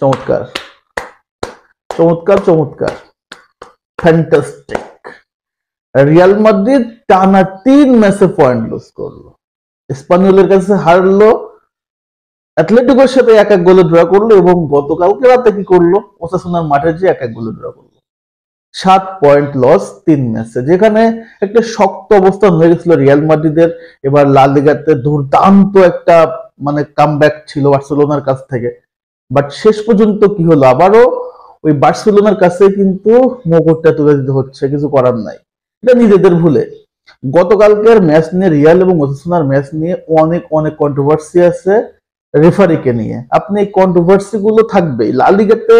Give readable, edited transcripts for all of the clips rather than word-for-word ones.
চমৎকার চমৎকার চমৎকার, ফ্যান্টাস্টিক। রিয়াল মাদ্রিদ টানা 3 ম্যাচে পয়েন্ট লুজ করলো, স্পানিওলের কাছে হারলো, অ্যাটলেটিকোর সাথে 1-1 গোলে ড্র করলো, এবং গতকালকে রাতে কি করলো, ওসাসুনার মাঠে যে 1-1 গোলে ড্র করলো। 7 পয়েন্ট লস 3 ম্যাচে, যেখানে একটা শক্ত অবস্থান হয়ে গেছিল রিয়াল মাদ্রিদের। এবার লা লিগাতে দুর্দান্ত একটা মানে কামব্যাক ছিল বার্সেলোনার কাছ থেকে, বাট শেষ পর্যন্ত কি হলো, আবারও ওই বার্সেলোনার কাছে কিন্তু মোহরটা তুলে দিতে হচ্ছে, কিছু করার নাই, এটা নিজেদের ভুলে। গতকালকের ম্যাচ নিয়ে, রিয়াল এবং ওসাসুনার ম্যাচ নিয়ে অনেক অনেক কন্ট্রোভার্সি আছে রেফারিকে নিয়ে। আপনি এই কন্ট্রোভার্সি গুলো থাকবেই, লা লিগাতে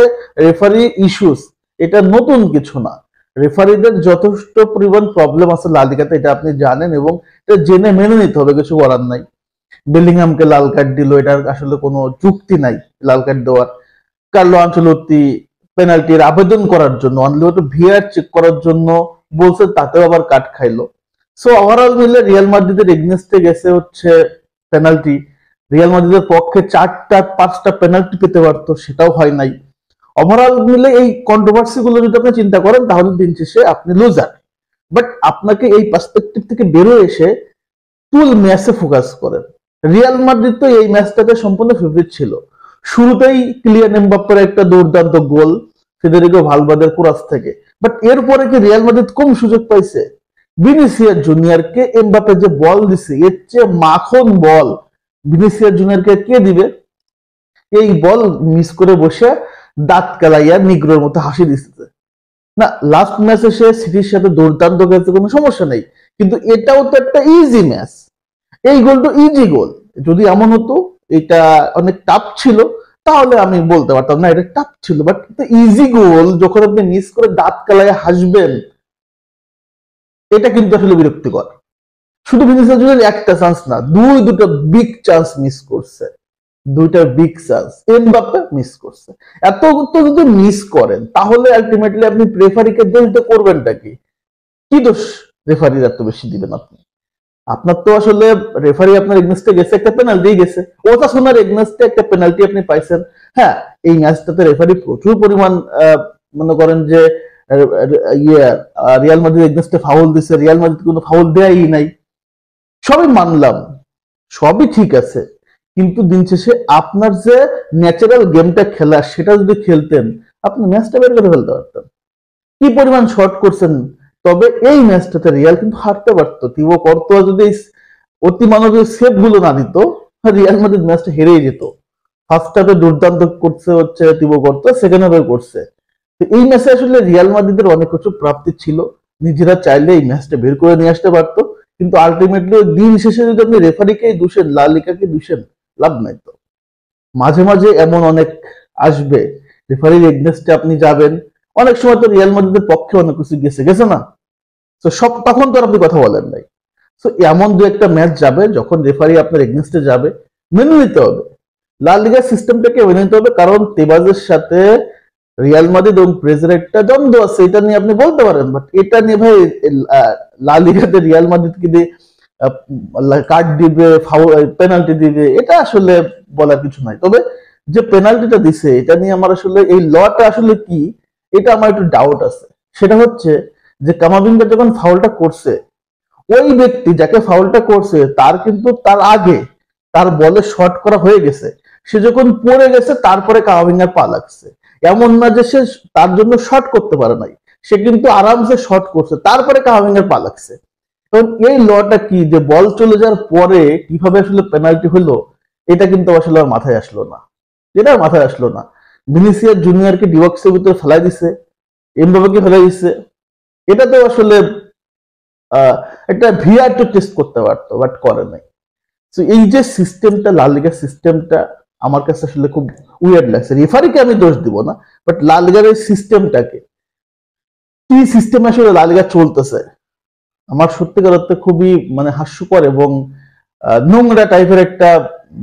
রেফারি ইস্যুস এটা নতুন কিছু না। রেফারিদের যথেষ্ট পরিমাণ প্রবলেম আছে লা লিগাতে, এটা আপনি জানেন, এবং এটা জেনে মেনে নিতে হবে, কিছু করার নাই। বেলিংহামকে লাল কার্ড দিল, এটার আসলে কোনো যুক্তি নাই লাল কার্ড দেওয়ার। কার্লো আনচেলত্তি পেনাল্টির আবেদন করার জন্য, অনলি ভিআর চেক করার জন্য বলছে, তাতেও আবার কাট খাইলো। সো ওভারঅল মিলে রিয়াল মাদ্রিদের এগনেস্টে গেছে হচ্ছে পেনাল্টি। রিয়াল মাদ্রিদের পক্ষে 4-5টা পেনাল্টি পেতে পারতো, সেটাও হয় নাই। ওভারঅল মিলে এই কন্ট্রোভার্সি গুলো যদি আপনি চিন্তা করেন, তাহলে দিন শেষে আপনি লুজার। বাট আপনাকে এই পার্সপেক্টিভ থেকে বেরোয় এসে ফুল ম্যাচে ফোকাস করেন। রিয়াল মাদ্রিদ তো এই ম্যাচটাতে সম্পূর্ণ ফেভারিট ছিল। শুরুতেই কিলিয়ান এমবাপ্পের একটা দুর্দান্ত গোল ফেদেরিকো ভালভার্দের ক্রস থেকে, বাট এরপরে কি রিয়াল মাদ্রিদ কম সুযোগ পাইছে? ভিনিসিয়াস জুনিয়রকে এমবাপ্পে যে বল দিছে, এর চেয়ে মাখন বল ভিনিসিয়াস জুনিয়রকে কে দিবে? এই বল মিস করে বসে দাঁত কালাইয়া নিগ্রোর মতো হাসি দিচ্ছে না। লাস্ট ম্যাচে সে সিটির সাথে দুর্দান্ত গেছে, কোনো সমস্যা নেই, কিন্তু এটাও তো একটা ইজি ম্যাচ। এই গোলটা ইজি গোল। যদি এমন হতো এটা অনেক টাফ ছিল, তাহলে আমি বলতে পারতাম না এটা টাফ ছিল, বাট ইজি গোল যখন আপনি মিস করে দাঁত কালাইয়া হাসবেন, এটা কিন্তু আসলে বিরক্তিকর। শুধু ভিনিসিয়াস জুনিয়র একটা চান্স না, দুটো বিগ চান্স মিস করছে, দুইটা বিগ চান্স এমবাপ্পে মিস করছে। এত তো যদি মিস করেন, তাহলে আলটিমেটলি আপনি রেফারিকে দোষ দিতে করবেনটা কি? কি দোষ রেফারির এত বেশি দিবেন আপনি? আপনার তো আসলে রেফারি আপনার এগনেস্টে গেছে, একটা পেনাল্টি গেছে, ওসাসুনার এগনেস্টে একটা পেনাল্টি আপনি পাইছেন। হ্যাঁ, এই ম্যাচটাতে রেফারি প্রচুর পরিমাণ মনে করেন যে রিয়াল মাদ্রিদ এগনেস্টে ফাউল দিছে, রিয়াল মাদ্রিদ কোনো ফাউল দেয়ই নাই, সবই মানলাম, সবই ঠিক আছে, কিন্তু দিন শেষে আপনার যে ন্যাচারাল গেমটা খেলা, সেটা যদি খেলতেন, আপনি ম্যাচটা বের করে ফেলতে পারতেন। কি পরিমাণ শট করছেন! তবে এই ম্যাচটাতে রিয়াল কিন্তু হারতে পারতো, তিবো কর্তোয়া যদি অতি মানবীয় সেভ গুলো না দিত, রিয়াল মাদ্রিদ ম্যাচটা হেরেই যেত। ফার্স্ট হাফে দুর্দান্ত করছে হচ্ছে তিবো কর্তোয়া, সেকেন্ড হাফে করছে। তো এই ম্যাচে আসলে রিয়াল মাদ্রিদের অনেক কিছু প্রাপ্তি ছিল, নিজেরা চাইলে এই ম্যাচটা বের করে নিয়ে আসতে পারতো, কিন্তু আলটিমেটলি দিন শেষে যদি আপনি রেফারিকেই দোষেন, লা লিগাকে দোষেন, লাভ নাই তো। মাঝে মাঝে এমন অনেক আসবে, রেফারির এগনেস্টে আপনি যাবেন, অনেক সময় তো রিয়াল মাদ্রিদের পক্ষে অনেক কিছু গেছে না, তো সব তখন তো আপনি কথা বলেন নাই। তো এমন দু একটা ম্যাচ যাবে যখন রেফারি আপনার এগনেস্টে যাবে, মেনে নিতে হবে। লা লিগার সিস্টেমটাকে মেনে নিতে হবে, কারণ তেবাজের সাথে রিয়াল মাদ্রিদ এবং ব্রেজের একটা দ্বন্দ্ব আছে, এটা নিয়ে আপনি বলতে পারেন, বাট এটা নিয়ে ভাই লা লিগাতে রিয়াল মাদ্রিদকে দিয়ে কার্ড দিবে, পেনাল্টি দিবে, এটা আসলে বলার কিছু নাই। তবে যে পেনাল্টিটা দিছে, এটা নিয়ে আমার আসলে এই লটা আসলে কি, এটা আমার একটু ডাউট আছে। সেটা হচ্ছে যে কামাভিঙ্গা যখন ফাউলটা করছে, ওই ব্যক্তি যাকে ফাউলটা করছে তার কিন্তু তার আগে তার বলে শট করা হয়ে গেছে, সে যখন পড়ে গেছে তারপরে কামাভিঙ্গার পা লাগছে। এমন না যে সে তার জন্য শট করতে পারে নাই, সে কিন্তু আরামসে শট করছে, তারপরে কামাভিঙ্গার পা লাগছে। কারণ এই লটা কি, যে বল চলে যাওয়ার পরে কিভাবে আসলে পেনাল্টি হলো, এটা কিন্তু আসলে আর মাথায় আসলো না, এটা মাথায় আসলো না। ভিনিসিয়াস জুনিয়রকে ডিবক্সের ভিতরে ফেলাই দিছে, এমবাপ্পেকে ফেলাই দিছে, এটা তো আসলে একটা ভিআর তো টেস্ট করতে পারতো, বাট করে নাই। তো এই যে সিস্টেমটা, লা লিগার সিস্টেমটা আমার কাছে আসলে খুব উইয়ার্ড লাগছে। রেফারিকে আমি দোষ দিব না, বাট লা লিগার এই সিস্টেমটাকে, কি সিস্টেম আসলে লা লিগা চলতেছে, আমার সত্যিকার অর্থে খুবই মানে হাস্যকর এবং নোংরা টাইপের একটা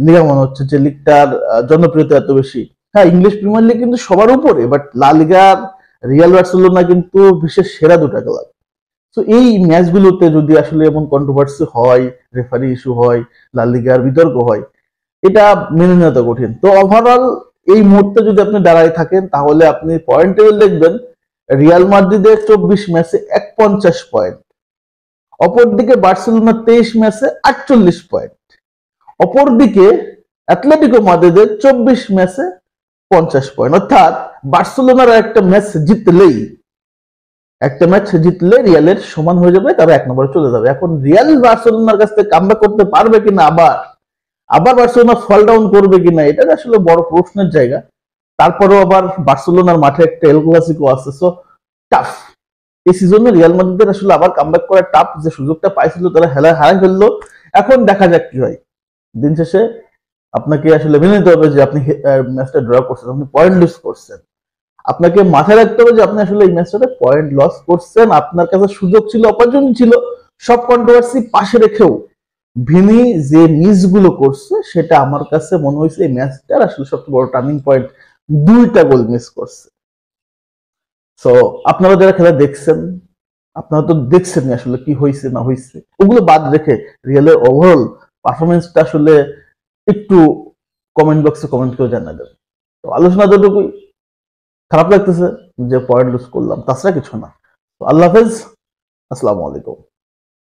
লিগা মনে হচ্ছে, যে লিগটার জনপ্রিয়তা এত বেশি। হ্যাঁ, ইংলিশ প্রিমিয়ার লিগ কিন্তু সবার উপরে, বাট লা লিগার রিয়াল বার্সেলোনা কিন্তু বিশ্বের সেরা দুটা ক্লাব। তো এই ম্যাচগুলোতে যদি আসলে এমন কন্ট্রোভার্সি হয়, রেফারি ইস্যু হয়, লা লিগার বিতর্ক হয়, এটা মেনে নেওয়া তো কঠিন। তো ওভারঅল এই মুহূর্তে যদি আপনি দাঁড়ায় থাকেন তাহলে আপনি পয়েন্ট টেবিল দেখবেন রিয়াল মাদ্রিদের 24 ম্যাচে 51 পয়েন্ট, অপরদিকে বার্সেলোনা 23 ম্যাচে 48 পয়েন্ট, অপরদিকে অ্যাটলেটিকো মাদ্রিদের 24 ম্যাচে 50 পয়েন্ট। অর্থাৎ বার্সেলোনার একটা ম্যাচ জিতলে রিয়ালের সমান হয়ে যাবে, তারা 1 নম্বরে চলে যাবে। এখন রিয়াল বার্সেলোনার কাছ থেকে কামব্যাক করতে পারবে কিনা, আবার বার্সেলোনা ফল ডাউন করবে কিনা, এটা আসলে বড় প্রশ্নের জায়গা। তারপরেও আবার বার্সেলোনার মাঠে একটা এল ক্লাসিকো আছে, সো টাফ। এই সিজনে রিয়াল মাদ্রিদের আসলে আবার কামব্যাক করা টাফ। যে সুযোগটা পাইছিল তারা হারাই ফেললো। এখন দেখা যাক কি হয়। দিন শেষে আপনাকে আসলে মেনে নিতে হবে যে আপনি ম্যাচটা ড্র করছেন, আপনি পয়েন্ট লুজ করছেন। আপনাকে মাথায় রাখতে হবে যে আপনি আসলে এই ম্যাচটাতে পয়েন্ট লস করছেন। আপনার কাছে সুযোগ ছিল, অপরচুনিটি ছিল। সব কন্ট্রোভার্সি পাশে রেখেও ভিনি যে মিসগুলো করছে সেটা আমার কাছে মনে হয়েছে এই ম্যাচটার আসলে সবচেয়ে বড় টার্নিং পয়েন্ট। 2টা গোল মিস করছে। সো আপনারা যারা খেলা দেখছেন, আপনারা তো দেখছেন আসলে কি হয়েছে না হয়েছে, ওগুলো বাদ রেখে রিয়ালের ওভারঅল পারফরমেন্সটা আসলে একটু কমেন্ট বক্সে কমেন্ট করে জানাবেন। তো আলোচনা যতটুকুই, খারাপ লাগতেছে যে পয়েন্ট লুজ করলাম, তাছাড়া কিছু না। তো আল্লাহ হাফেজ, আসসালামু আলাইকুম।